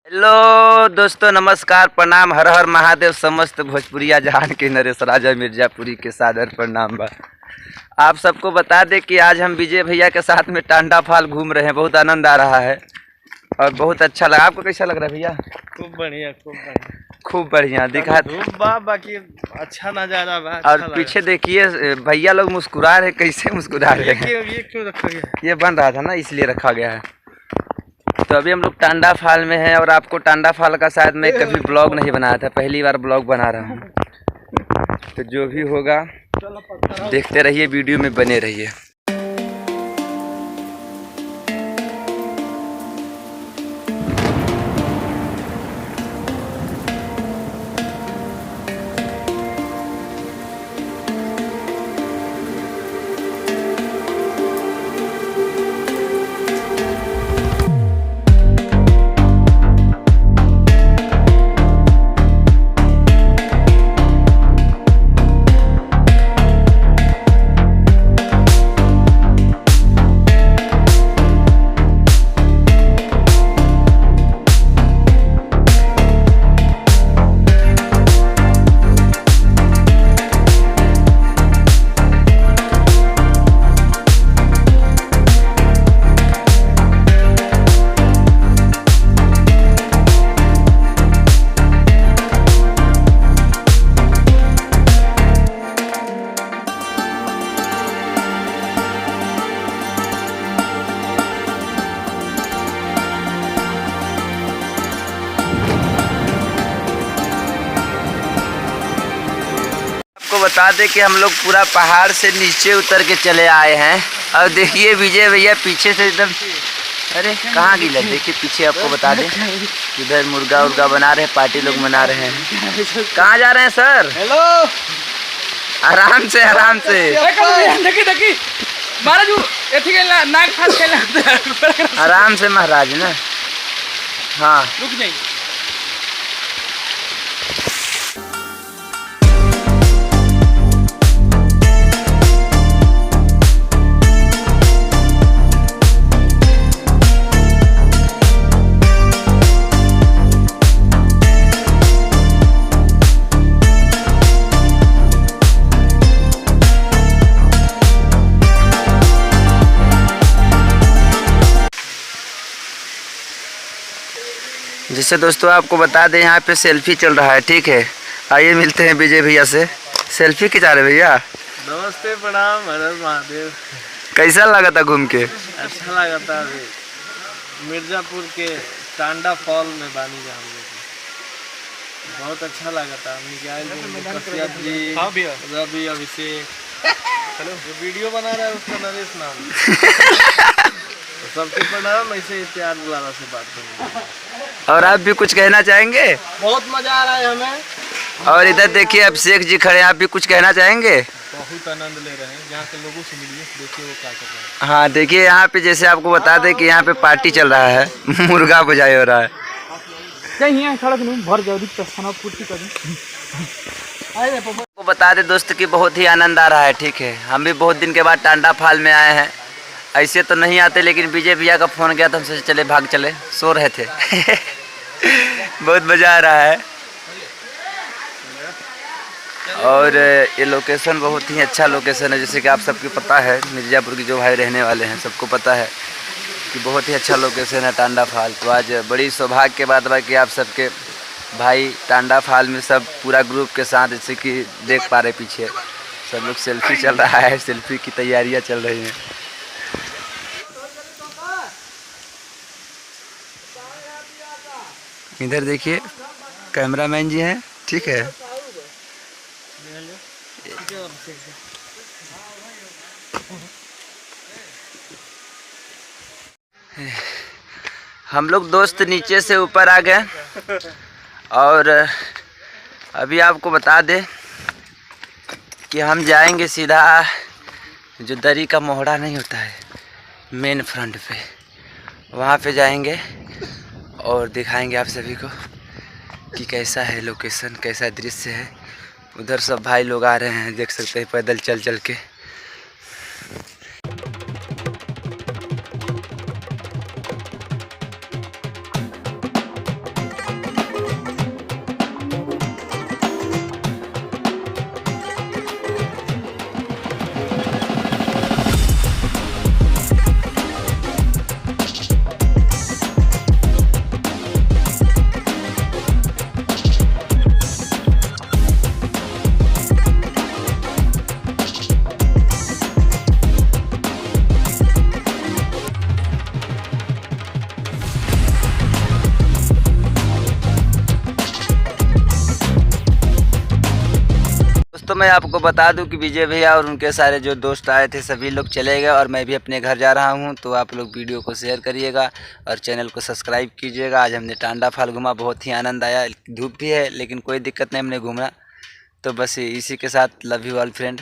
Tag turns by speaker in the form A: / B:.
A: Hello दोस्तों, नमस्कार, प्रणाम, हर हर महादेव। समस्त भोजपुरिया जहान के नरेश राजा मिर्जापुरी के सादर प्रणाम बा। आप सबको बता दें कि आज हम विजय भैया के साथ में टांडा फाल घूम रहे हैं। बहुत आनंद आ रहा है और बहुत अच्छा लगा। आपको कैसा लग रहा है भैया?
B: खूब बढ़िया, खूब बढ़िया,
A: खूब बढ़िया दिखा।
B: बाकी अच्छा नजारा बा।
A: और पीछे देखिए भैया लोग मुस्कुरा रहे। कैसे मुस्कुरा रहे हैं?
B: ये क्यों रखा गया?
A: ये बन रहा था ना, इसलिए रखा गया है। तो अभी हम लोग टांडा फाल में हैं और आपको टांडा फाल का शायद मैं कभी ब्लॉग नहीं बनाया था, पहली बार ब्लॉग बना रहा हूँ। तो जो भी होगा देखते रहिए, वीडियो में बने रहिए। बता दें कि हम लोग पूरा पहाड़ से नीचे उतर के चले आए हैं। और देखिए विजय भैया पीछे से एकदम, अरे कहाँ गिला, देखिए पीछे। आपको बता दें इधर मुर्गा उर्गा बना रहे हैं, पार्टी लोग मना रहे हैं। कहाँ जा रहे हैं सर?
B: हेलो,
A: आराम से आराम से। आराम से महाराज ना। हाँ
B: रुक जाइए।
A: जिससे दोस्तों आपको बता दें यहाँ पे सेल्फी चल रहा है, ठीक है। आइए मिलते हैं विजय भैया से। सेल्फी खिंचा रहे भैया?
B: नमस्ते, प्रणाम, हर हर महादेव।
A: कैसा लगा था घूम के?
B: अच्छा लगा था। अभी मिर्जापुर के टांडा फॉल में बानी जा हम लोग, बहुत अच्छा लगा था। कश्यप जी, रवि, अभिषेक, हेलो, वीडियो बना रहा है उसका नरेश नाम। सबके प्रणाम। ऐसे प्यार दुलारा से बात करेंगे।
A: और आप भी कुछ कहना चाहेंगे?
B: बहुत मजा आ रहा है हमें।
A: और इधर देखिए अभिषेक जी खड़े हैं, आप भी कुछ कहना चाहेंगे?
B: बहुत आनंद ले रहे हैं। यहाँ के लोगों से मिलिए, देखिए वो क्या कर रहे हैं।
A: हाँ देखिए यहाँ पे, जैसे आपको बता दें कि यहाँ पे पार्टी चल रहा है, मुर्गा बुझाई हो रहा है। आपको बता दें दोस्त कि बहुत ही आनंद आ रहा है, ठीक है। हम भी बहुत दिन के बाद टांडा फाल में आए हैं। ऐसे तो नहीं आते, लेकिन विजय भैया का फ़ोन गया तो हमसे चले, भाग चले, सो रहे थे। बहुत मज़ा आ रहा है। और ये लोकेशन बहुत ही अच्छा लोकेशन है, जैसे कि आप सबको पता है, मिर्ज़ापुर की जो भाई रहने वाले हैं सबको पता है कि बहुत ही अच्छा लोकेशन है टांडा फाल। तो आज बड़ी सौभाग्य के बात है कि आप सबके भाई टांडा फाल में सब पूरा ग्रुप के साथ, जैसे कि देख पा रहे पीछे सब लोग सेल्फी चल रहा है, सेल्फी की तैयारियाँ चल रही हैं। इधर देखिए कैमरामैन जी हैं, ठीक है। हम लोग दोस्त नीचे से ऊपर आ गए और अभी आपको बता दें कि हम जाएंगे सीधा जो दरी का मोहड़ा नहीं होता है मेन फ्रंट पे, वहाँ पे जाएंगे और दिखाएंगे आप सभी को कि कैसा है लोकेशन, कैसा दृश्य है। उधर सब भाई लोग आ रहे हैं, देख सकते हैं पैदल चल चल के। दोस्तों मैं आपको बता दूं कि विजय भैया और उनके सारे जो दोस्त आए थे सभी लोग चले गए और मैं भी अपने घर जा रहा हूं। तो आप लोग वीडियो को शेयर करिएगा और चैनल को सब्सक्राइब कीजिएगा। आज हमने टांडा फॉल घूमा, बहुत ही आनंद आया। धूप भी है लेकिन कोई दिक्कत नहीं, हमने घूमा। तो बस इसी के साथ लव यू ऑल फ्रेंड।